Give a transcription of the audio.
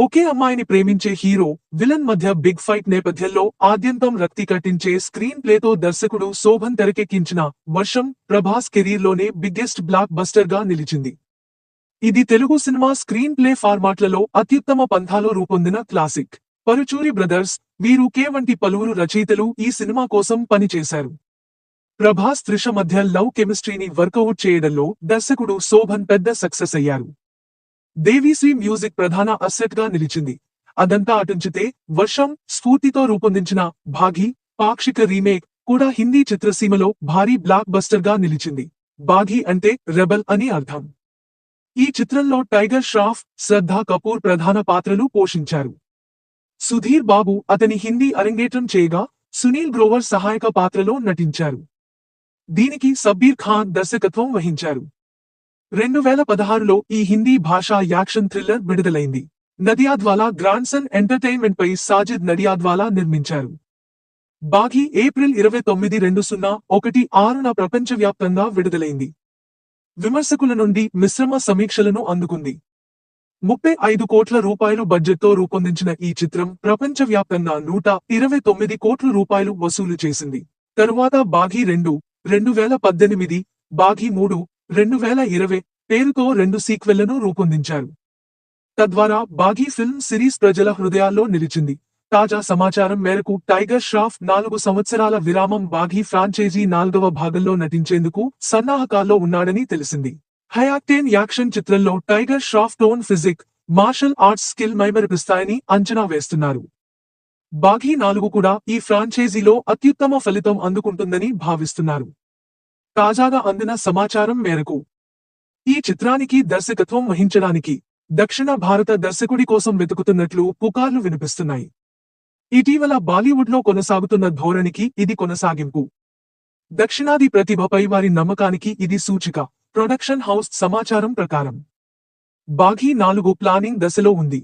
ఒకే అమ్మాయిని ప్రేమించే hero villain మధ్య బిగ్ ఫైట్ నేపథ్యంలో ఆద్యంతం రక్తి కట్టించే స్క్రీన్ ప్లేతో దర్శకుడు శోభన్ తెరకెక్కించిన వర్షం ప్రభాస్ కెరీర్లోనే బిగ్గెస్ట్ బ్లాక్ బస్టర్ గా నిలిచింది. ఇది తెలుగు సినిమా స్క్రీన్ ప్లే ఫార్మాట్లలో అత్యుత్తమ పంథాలో రూపొందిన క్లాసిక్. పరుచూరి బ్రదర్స్, వీరు కే వంటి పలువురు రచయితలు ఈ సినిమా కోసం పనిచేశారు. ప్రభాస్ త్రిష మధ్య లవ్ కెమిస్ట్రీని వర్కౌట్ చేయడంలో దర్శకుడు శోభన్ పెద్ద సక్సెస్ అయ్యారు. దేవిశ్రీ మ్యూజిక్ ప్రధాన అసెట్ గా నిలిచింది. అదంతా అటుంచితే వర్షం స్ఫూర్తితో రూపొందించిన బాఘీ పాక్షిక రీమేక్ కూడా హిందీ చిత్రసీమలో భారీ బ్లాక్ బస్టర్ గా నిలిచింది. బాఘీ అంటే రెబల్ అని అర్థం. ఈ చిత్రంలో టైగర్ ష్రాఫ్, శ్రద్ధా కపూర్ ప్రధాన పాత్రలు పోషించారు. సుధీర్ బాబు అతని హిందీ అరంగేట్రం చేయగా సునీల్ గ్రోవర్ సహాయక పాత్రలో నటించారు. దీనికి సబ్బీర్ ఖాన్ దర్శకత్వం వహించారు. 2016లో ఈ హిందీ భాషా యాక్షన్ థ్రిల్లర్ విడుదలైంది. నడియాద్వాలా గ్రాండ్సన్ ఎంటర్టైన్మెంట్ పై సాజిద్ నడియాద్వాలా నిర్మించారు. బాఘీ ఏప్రిల్ 29, 2016న ప్రపంచవ్యాప్తంగా విడుదలైంది. విమర్శకుల నుండి మిశ్రమ సమీక్షలను అందుకుంది. 35 కోట్ల రూపాయలు బడ్జెట్తో రూపొందించిన ఈ చిత్రం ప్రపంచవ్యాప్తంగా 129 కోట్ల రూపాయలు వసూలు చేసింది. తరువాత బాఘీ 2, 2018, బాఘీ 3, 2020 పేరుతో 2 సీక్వెళ్లను రూపొందించారు. తద్వారా బాఘీ ఫిల్మ్ సిరీస్ ప్రజల హృదయాల్లో నిలిచింది. తాజా సమాచారం మేరకు టైగర్ ష్రాఫ్ 4 సంవత్సరాల విరామం బాఘీ ఫ్రాంచైజీ 4వ భాగంలో నటించేందుకు సన్నాహకాల్లో ఉన్నాడని తెలిసింది. హై-ఆక్టేన్ యాక్షన్ చిత్రంలో Tiger Shroff tone physique, martial arts skill మైమరిపిస్తాయని అంచనా వేస్తున్నారు. బాఘీ 4 కూడా ఈ ఫ్రాంచైజీలో అత్యుత్తమ ఫలితం అందుకుంటుందని భావిస్తున్నారు. తాజాగా అందిన సమాచారం మేరకు ఈ చిత్రానికి దర్శకత్వం వహించడానికి దక్షిణ భారత దర్శకుడి కోసం వెతుకుతున్నట్లు పుకార్లు వినిపిస్తున్నాయి. ఇటీవల బాలీవుడ్లో కొనసాగుతున్న ధోరణికి ఇది కొనసాగింపు. దక్షిణాది ప్రతిభపై వారి నమ్మకానికి ఇది సూచిక. ప్రొడక్షన్ హౌస్ సమాచారం ప్రకారం బాఘీ 4 ప్లానింగ్ దశలో ఉంది.